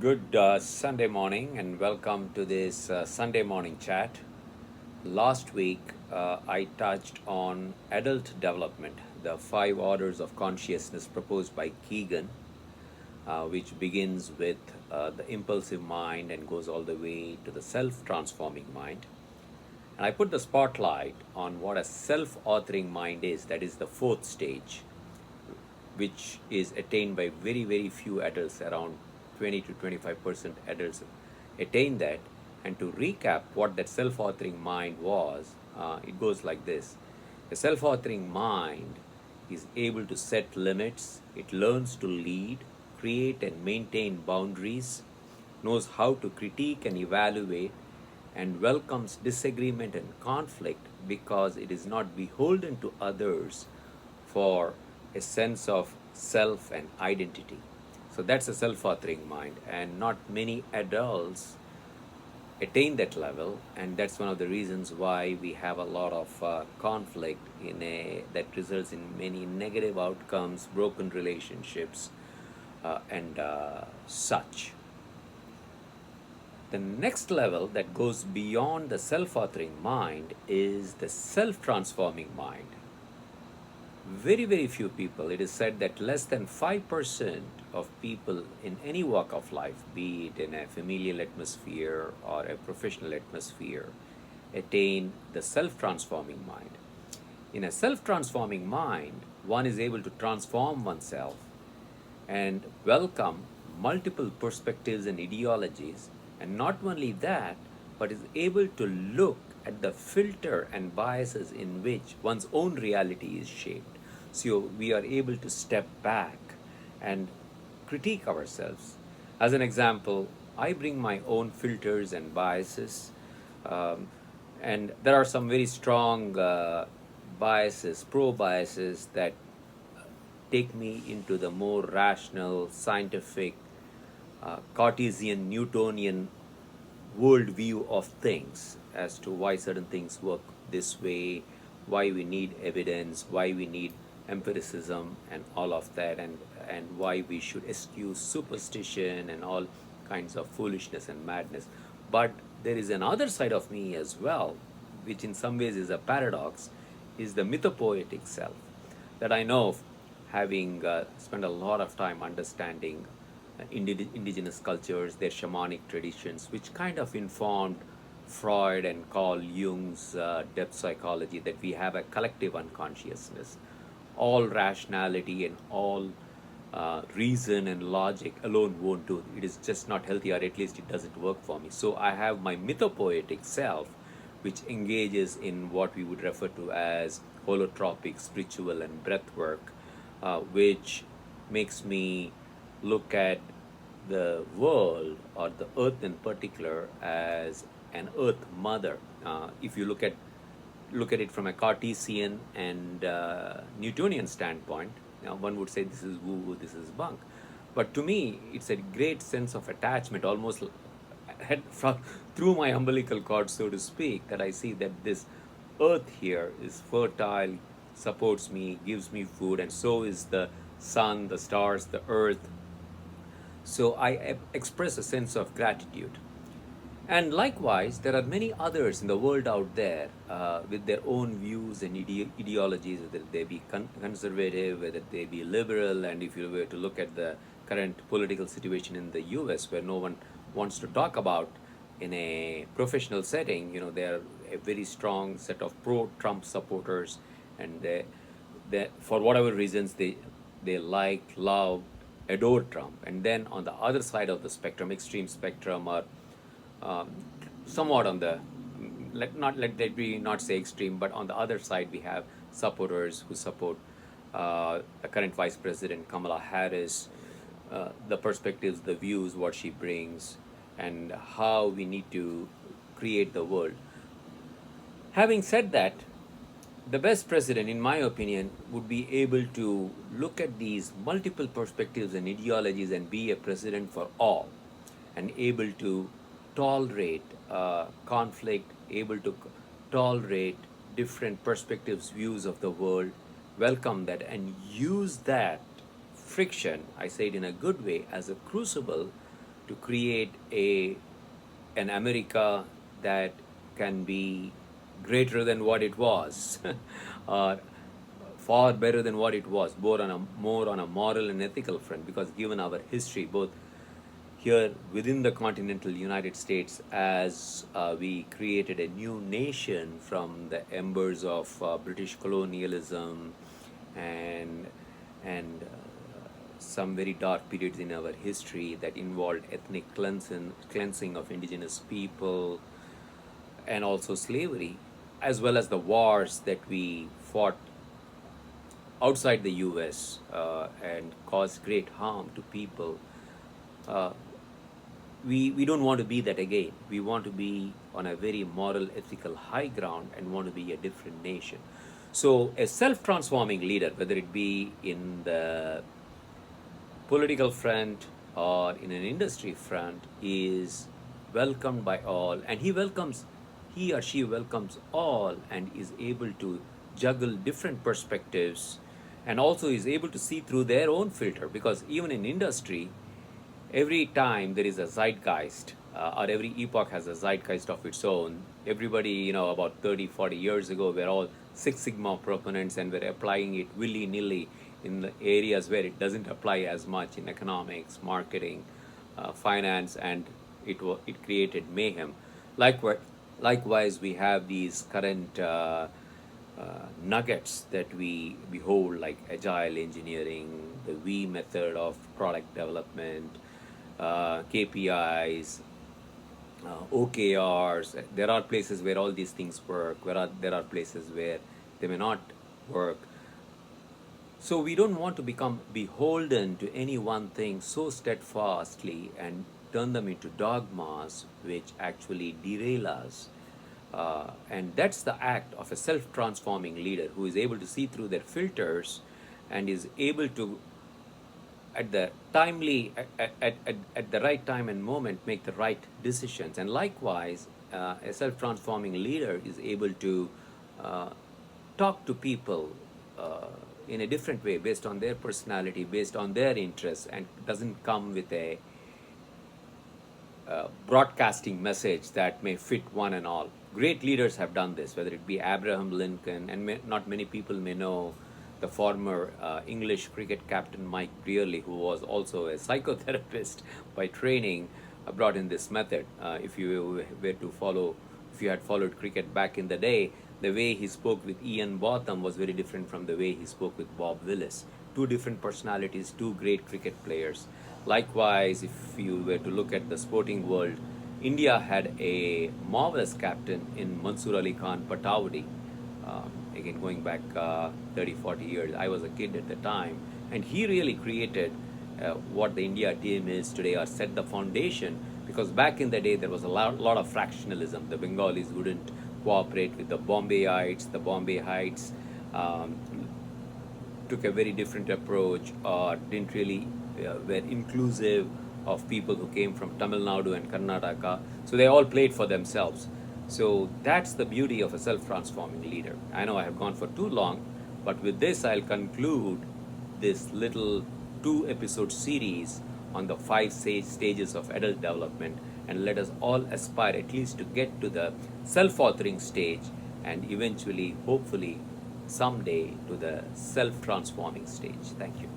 Good Sunday morning and welcome to this Sunday morning chat. Last week I touched on adult development, the five orders of consciousness proposed by Keegan, which begins with the impulsive mind and goes all the way to the self transforming mind. And I put the spotlight on what a self authoring mind is, that is the fourth stage, which is attained by very, very few adults, around 20 to 25% adults attain that. And to recap what that self authoring mind was, it goes like this: a self authoring mind is able to set limits, it learns to lead, create, and maintain boundaries, knows how to critique and evaluate, and welcomes disagreement and conflict because it is not beholden to others for a sense of self and identity. So that's a self authoring mind, and not many adults attain that level, and that's one of the reasons why we have a lot of conflict that results in many negative outcomes, broken relationships, and such. The next level that goes beyond the self authoring mind is the self transforming mind. Very, very few people, it is said that less than 5% of people in any walk of life, be it in a familial atmosphere or a professional atmosphere, attain the self transforming mind. In a self transforming mind, one is able to transform oneself and welcome multiple perspectives and ideologies, and not only that, but is able to look at the filter and biases in which one's own reality is shaped. So we are able to step back and critique ourselves. As an example, I bring my own filters and biases, um, and there are some very strong biases, pro biases, that take me into the more rational, scientific, Cartesian, Newtonian worldview of things as to why certain things work this way, why we need evidence, why we need empiricism, and all of that, and why we should eschew superstition and all kinds of foolishness and madness. But there is another side of me as well, which in some ways is a paradox, is the mythopoetic self that I know of, having spent a lot of time understanding indigenous cultures, their shamanic traditions, which kind of informed Freud and Carl Jung's depth psychology, that we have a collective unconsciousness. All rationality and all reason and logic alone won't do. It is just not healthy, or at least it doesn't work for me. So I have my mythopoetic self, which engages in what we would refer to as holotropic, spiritual, and breath work, which makes me look at the world, or the earth in particular, as an earth mother. If you look at it from a Cartesian and Newtonian standpoint, one would say this is woo woo, this is bunk. But to me, it's a great sense of attachment, almost through my umbilical cord, so to speak, that I see that this earth here is fertile, supports me, gives me food, and so is the sun, the stars, the earth. So I express a sense of gratitude. And likewise, there are many others in the world out there with their own views and ideologies, whether they be conservative, whether they be liberal. And if you were to look at the current political situation in the US, where no one wants to talk about in a professional setting, there are a very strong set of pro-Trump supporters, and for whatever reasons, they like, love, adore Trump. And then on the other side of the spectrum, extreme spectrum, or um, somewhat on the let me not say extreme, but on the other side we have supporters who support the current Vice President Kamala Harris, the perspectives, the views, what she brings, and how we need to create the world. Having said that, the best president, in my opinion, would be able to look at these multiple perspectives and ideologies and be a president for all, and able to tolerate conflict, able to tolerate different perspectives, views of the world, welcome that, and use that friction, I say it in a good way, as a crucible to create an America that can be greater than what it was, or far better than what it was, more on a moral and ethical front. Because given our history, both here within the continental United States, as we created a new nation from the embers of British colonialism and some very dark periods in our history that involved ethnic cleansing of indigenous people, and also slavery, as well as the wars that we fought outside the US and caused great harm to people. Uh, we don't want to be that again. We want to be on a very moral, ethical high ground and want to be a different nation. So, a self transforming leader, whether it be in the political front or in an industry front, is welcomed by all, and he or she welcomes all and is able to juggle different perspectives, and also is able to see through their own filter. Because even in industry, every time there is a zeitgeist, or every epoch has a zeitgeist of its own. Everybody, about 30, 40 years ago, we're all Six Sigma proponents, and we're applying it willy-nilly in the areas where it doesn't apply as much, in economics, marketing, finance, and it created mayhem. Likewise, we have these current nuggets that we behold, like agile engineering, the V method of product development, KPIs, OKRs. There are places where all these things work. There are places where they may not work. So we don't want to become beholden to any one thing so steadfastly and turn them into dogmas which actually derail us. And that's the act of a self transforming leader who is able to see through their filters and is able to, at the at the right time and moment, make the right decisions. And likewise, a self transforming leader is able to talk to people in a different way, based on their personality, based on their interests, and doesn't come with a broadcasting message that may fit one and all. Great leaders have done this, whether it be Abraham Lincoln, and not many people may know the former English cricket captain Mike Brearley, who was also a psychotherapist by training, brought in this method. If you were to follow, if you had followed cricket back in the day, the way he spoke with Ian Botham was very different from the way he spoke with Bob Willis. Two different personalities, two great cricket players. Likewise, if you were to look at the sporting world, India had a marvelous captain in Mansur Ali Khan Patawadi. Again, going back 30, 40 years, I was a kid at the time, and he really created what the India team is today, or set the foundation. Because back in the day, there was a lot of fractionalism. The Bengalis wouldn't cooperate with the Bombayites. The Bombayites took a very different approach, or didn't really were inclusive of people who came from Tamil Nadu and Karnataka. So they all played for themselves. So that's the beauty of a self-transforming leader. I know I have gone for too long, but with this I'll conclude this little 2-episode series on the 5 stages of adult development, and let us all aspire at least to get to the self-authoring stage, and eventually, hopefully, someday to the self-transforming stage. Thank you.